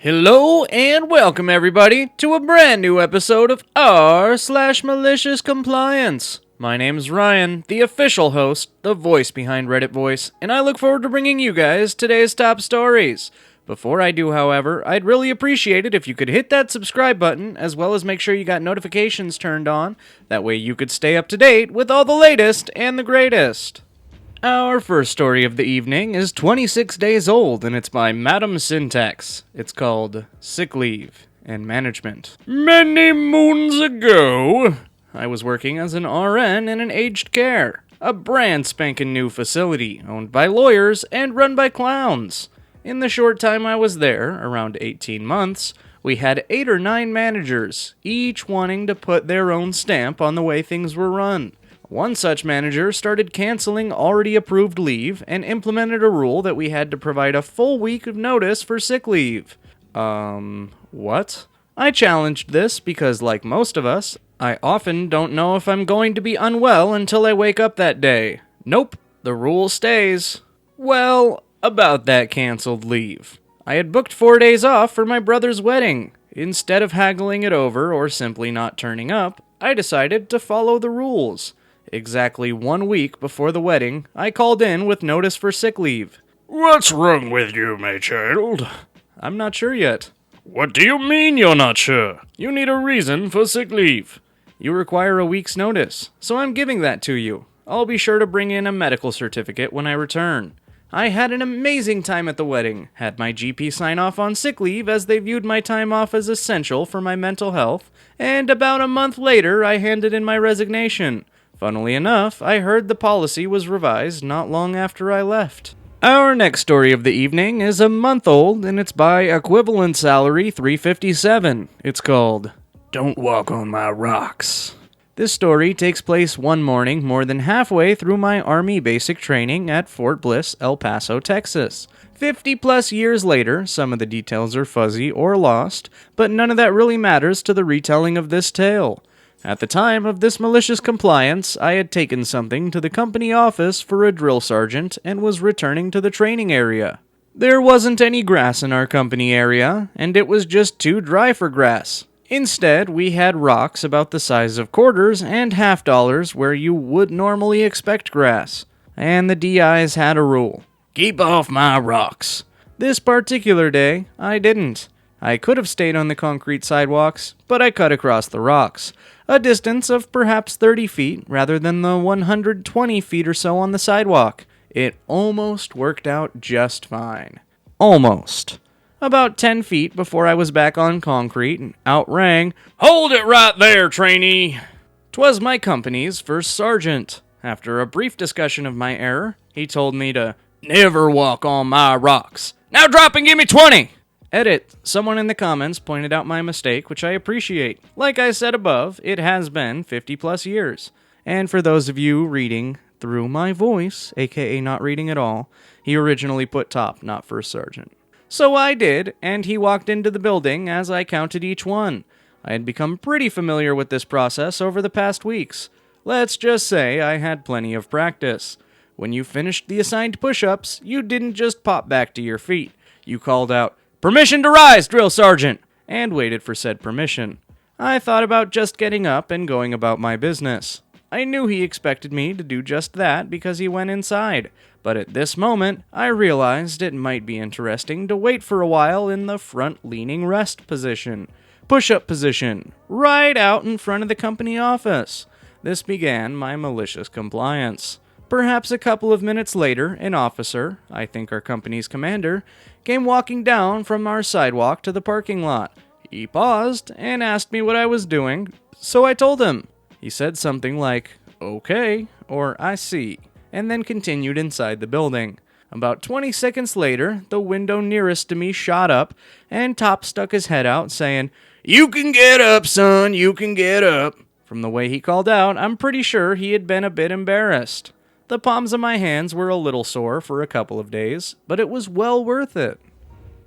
Hello and welcome everybody to a brand new episode of r/MaliciousCompliance. My name's Ryan, the official host, the voice behind Reddit Voice, and I look forward to bringing you guys today's top stories. Before I do, however, I'd really appreciate it if you could hit that subscribe button, as well as make sure you got notifications turned on. That way you could stay up to date with all the latest and the greatest. Our first story of the evening is 26 days old, and it's by Madam Syntax. It's called Sick Leave and Management. Many moons ago, I was working as an RN in an aged care, a brand spanking new facility owned by lawyers and run by clowns. In the short time I was there, around 18 months, we had 8 or 9 managers, each wanting to put their own stamp on the way things were run. One such manager started canceling already approved leave and implemented a rule that we had to provide a full week of notice for sick leave. What? I challenged this because, like most of us, I often don't know if I'm going to be unwell until I wake up that day. Nope, the rule stays. Well, about that canceled leave. I had booked 4 days off for my brother's wedding. Instead of haggling it over or simply not turning up, I decided to follow the rules. Exactly 1 week before the wedding, I called in with notice for sick leave. What's wrong with you, my child? I'm not sure yet. What do you mean you're not sure? You need a reason for sick leave. You require a week's notice, so I'm giving that to you. I'll be sure to bring in a medical certificate when I return. I had an amazing time at the wedding, had my GP sign off on sick leave as they viewed my time off as essential for my mental health, and about a month later I handed in my resignation. Funnily enough, I heard the policy was revised not long after I left. Our next story of the evening is a month old, and it's by Equivalent Salary 357. It's called Don't Walk on My Rocks. This story takes place one morning more than halfway through my Army basic training at Fort Bliss, El Paso, Texas. 50 plus years later, some of the details are fuzzy or lost, but none of that really matters to the retelling of this tale. At the time of this malicious compliance, I had taken something to the company office for a drill sergeant and was returning to the training area. There wasn't any grass in our company area, and it was just too dry for grass. Instead, we had rocks about the size of quarters and $half where you would normally expect grass. And the DIs had a rule. Keep off my rocks. This particular day, I didn't. I could have stayed on the concrete sidewalks, but I cut across the rocks, a distance of perhaps 30 feet rather than the 120 feet or so on the sidewalk. It almost worked out just fine. Almost. About 10 feet before I was back on concrete, out rang, Hold it right there, trainee! 'Twas my company's first sergeant. After a brief discussion of my error, he told me to never walk on my rocks. Now drop and give me 20! Edit. Someone in the comments pointed out my mistake, which I appreciate. Like I said above, it has been 50 plus years. And for those of you reading through my voice, aka not reading at all, he originally put top, not first sergeant. So I did, and he walked into the building as I counted each one. I had become pretty familiar with this process over the past weeks. Let's just say I had plenty of practice. When you finished the assigned push-ups, you didn't just pop back to your feet. You called out, "Permission to rise, drill sergeant!" and waited for said permission. I thought about just getting up and going about my business. I knew he expected me to do just that because he went inside, but at this moment, I realized it might be interesting to wait for a while in the front-leaning rest position, push-up position, right out in front of the company office. This began my malicious compliance. Perhaps a couple of minutes later, an officer, I think our company's commander, came walking down from our sidewalk to the parking lot. He paused and asked me what I was doing, so I told him. He said something like, "Okay," or "I see," and then continued inside the building. About 20 seconds later, the window nearest to me shot up, and Top stuck his head out, saying, "You can get up, son, you can get up." From the way he called out, I'm pretty sure he had been a bit embarrassed. The palms of my hands were a little sore for a couple of days, but it was well worth it.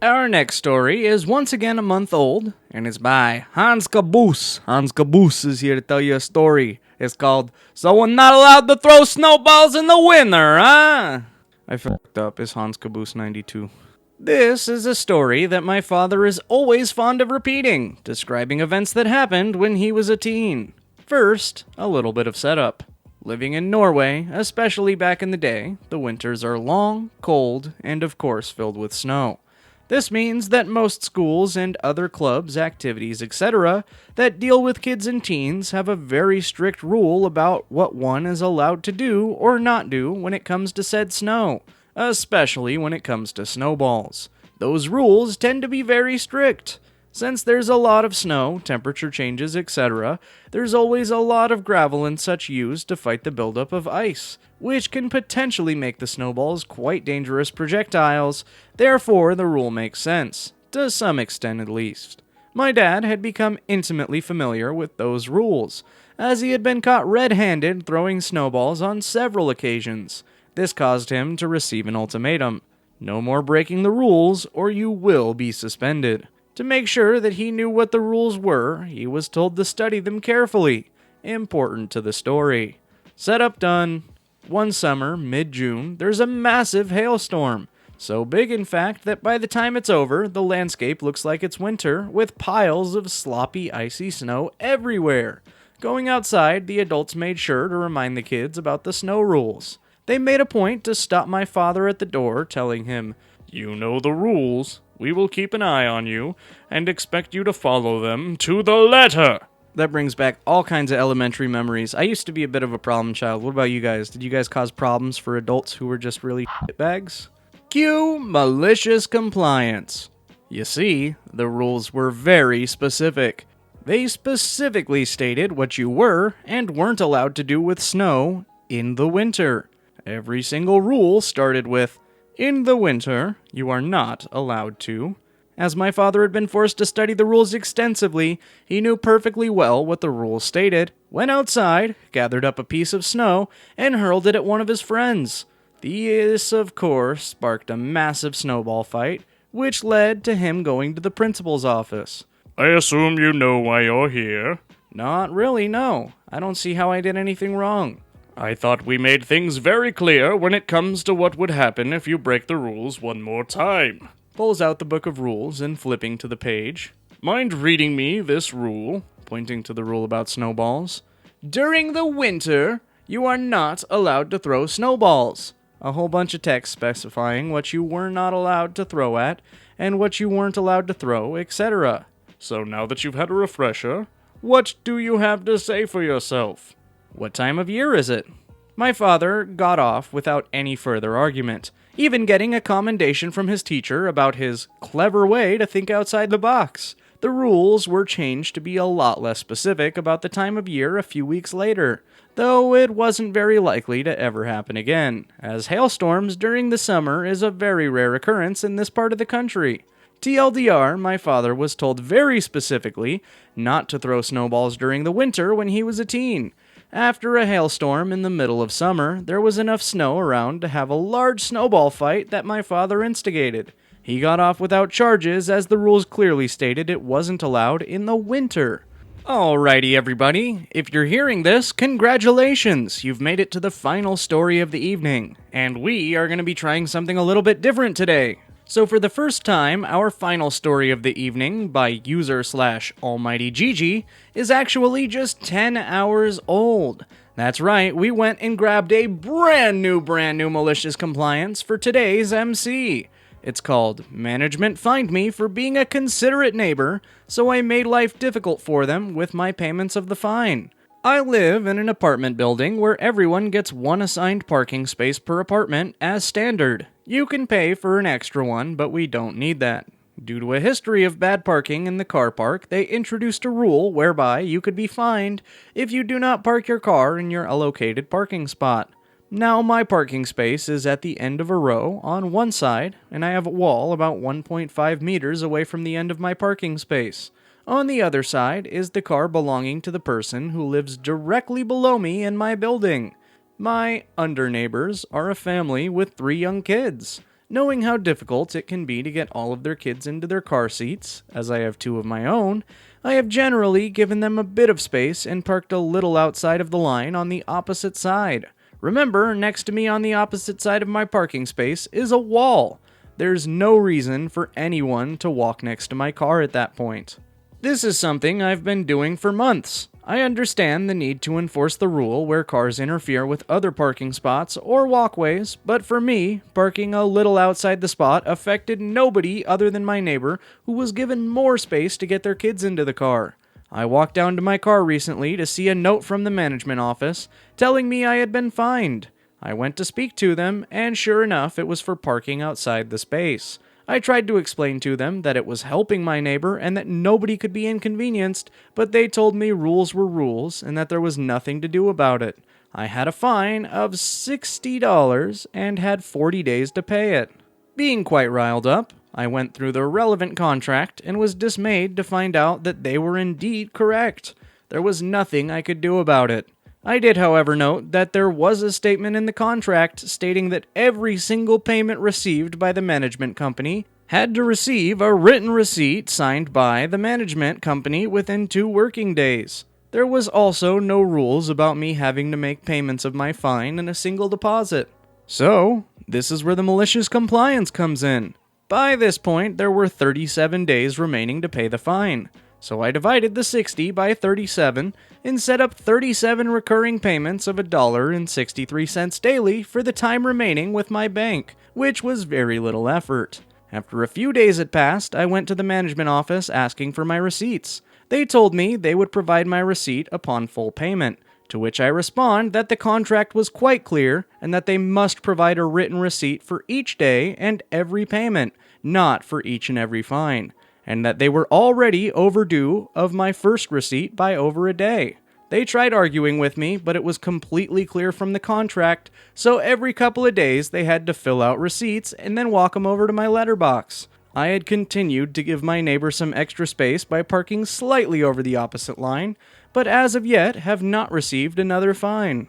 Our next story is once again a month old, and it's by Hans Caboose. Hans Caboose is here to tell you a story. It's called, So We're Not Allowed to Throw Snowballs in the Winter, huh? I fucked up. It's Hans Caboose 92. This is a story that my father is always fond of repeating, describing events that happened when he was a teen. First, a little bit of setup. Living in Norway, especially back in the day, the winters are long, cold, and of course filled with snow. This means that most schools and other clubs, activities, etc., that deal with kids and teens have a very strict rule about what one is allowed to do or not do when it comes to said snow, especially when it comes to snowballs. Those rules tend to be very strict. Since there's a lot of snow, temperature changes, etc., there's always a lot of gravel and such used to fight the buildup of ice, which can potentially make the snowballs quite dangerous projectiles. Therefore, the rule makes sense, to some extent at least. My dad had become intimately familiar with those rules, as he had been caught red-handed throwing snowballs on several occasions. This caused him to receive an ultimatum: no more breaking the rules or you will be suspended. To make sure that he knew what the rules were, he was told to study them carefully. Important to the story. Setup done. One summer, mid-June, there's a massive hailstorm. So big, in fact, that by the time it's over, the landscape looks like it's winter, with piles of sloppy, icy snow everywhere. Going outside, the adults made sure to remind the kids about the snow rules. They made a point to stop my father at the door, telling him, You know the rules. We will keep an eye on you and expect you to follow them to the letter. That brings back all kinds of elementary memories. I used to be a bit of a problem child. What about you guys? Did you guys cause problems for adults who were just really shitbags? Cue malicious compliance. You see, the rules were very specific. They specifically stated what you were and weren't allowed to do with snow in the winter. Every single rule started with, in the winter, you are not allowed to. As my father had been forced to study the rules extensively, he knew perfectly well what the rules stated, went outside, gathered up a piece of snow, and hurled it at one of his friends. This, of course, sparked a massive snowball fight, which led to him going to the principal's office. I assume you know why you're here. Not really, no. I don't see how I did anything wrong. I thought we made things very clear when it comes to what would happen if you break the rules one more time. Pulls out the book of rules and flipping to the page. Mind reading me this rule? Pointing to the rule about snowballs. During the winter, you are not allowed to throw snowballs. A whole bunch of text specifying what you were not allowed to throw at, and what you weren't allowed to throw, etc. So now that you've had a refresher, what do you have to say for yourself? What time of year is it? My father got off without any further argument, even getting a commendation from his teacher about his clever way to think outside the box. The rules were changed to be a lot less specific about the time of year a few weeks later, though it wasn't very likely to ever happen again, as hailstorms during the summer is a very rare occurrence in this part of the country. TLDR, my father was told very specifically not to throw snowballs during the winter when he was a teen. After a hailstorm in the middle of summer, there was enough snow around to have a large snowball fight that my father instigated. He got off without charges, as the rules clearly stated it wasn't allowed in the winter. Alrighty, everybody. If you're hearing this, congratulations! You've made it to the final story of the evening. And we are going to be trying something a little bit different today. So for the first time, our final story of the evening by user/AlmightyGG is actually just 10 hours old. That's right, we went and grabbed a brand new malicious compliance for today's MC. It's called Management Fined Me for Being a Considerate Neighbor, so I made life difficult for them with my payments of the fine. I live in an apartment building where everyone gets one assigned parking space per apartment as standard. You can pay for an extra one, but we don't need that. Due to a history of bad parking in the car park, they introduced a rule whereby you could be fined if you do not park your car in your allocated parking spot. Now my parking space is at the end of a row on one side, and I have a wall about 1.5 meters away from the end of my parking space. On the other side is the car belonging to the person who lives directly below me in my building. My under-neighbors are a family with 3 young kids. Knowing how difficult it can be to get all of their kids into their car seats, as I have 2 of my own, I have generally given them a bit of space and parked a little outside of the line on the opposite side. Remember, next to me on the opposite side of my parking space is a wall. There's no reason for anyone to walk next to my car at that point. This is something I've been doing for months. I understand the need to enforce the rule where cars interfere with other parking spots or walkways, but for me, parking a little outside the spot affected nobody other than my neighbor, who was given more space to get their kids into the car. I walked down to my car recently to see a note from the management office telling me I had been fined. I went to speak to them, and sure enough, it was for parking outside the space. I tried to explain to them that it was helping my neighbor and that nobody could be inconvenienced, but they told me rules were rules and that there was nothing to do about it. I had a fine of $60 and had 40 days to pay it. Being quite riled up, I went through the relevant contract and was dismayed to find out that they were indeed correct. There was nothing I could do about it. I did, however, note that there was a statement in the contract stating that every single payment received by the management company had to receive a written receipt signed by the management company within 2 working days. There was also no rules about me having to make payments of my fine in a single deposit. So, this is where the malicious compliance comes in. By this point, there were 37 days remaining to pay the fine. So I divided the 60 by 37 and set up 37 recurring payments of $1.63 daily for the time remaining with my bank, which was very little effort. After a few days had passed, I went to the management office asking for my receipts. They told me they would provide my receipt upon full payment, to which I respond that the contract was quite clear and that they must provide a written receipt for each day and every payment, not for each and every fine, and that they were already overdue of my first receipt by over a day. They tried arguing with me, but it was completely clear from the contract, so every couple of days they had to fill out receipts and then walk them over to my letterbox. I had continued to give my neighbor some extra space by parking slightly over the opposite line, but as of yet have not received another fine.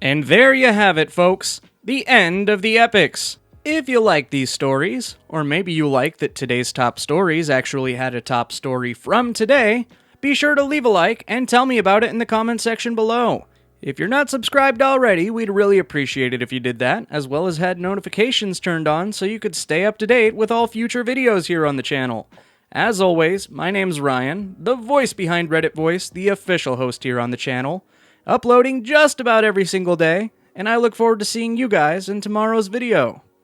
And there you have it, folks. The end of the epics. If you like these stories, or maybe you like that today's top stories actually had a top story from today, be sure to leave a like and tell me about it in the comment section below. If you're not subscribed already, we'd really appreciate it if you did that, as well as had notifications turned on so you could stay up to date with all future videos here on the channel. As always, my name's Ryan, the voice behind Reddit Voice, the official host here on the channel, uploading just about every single day, and I look forward to seeing you guys in tomorrow's video.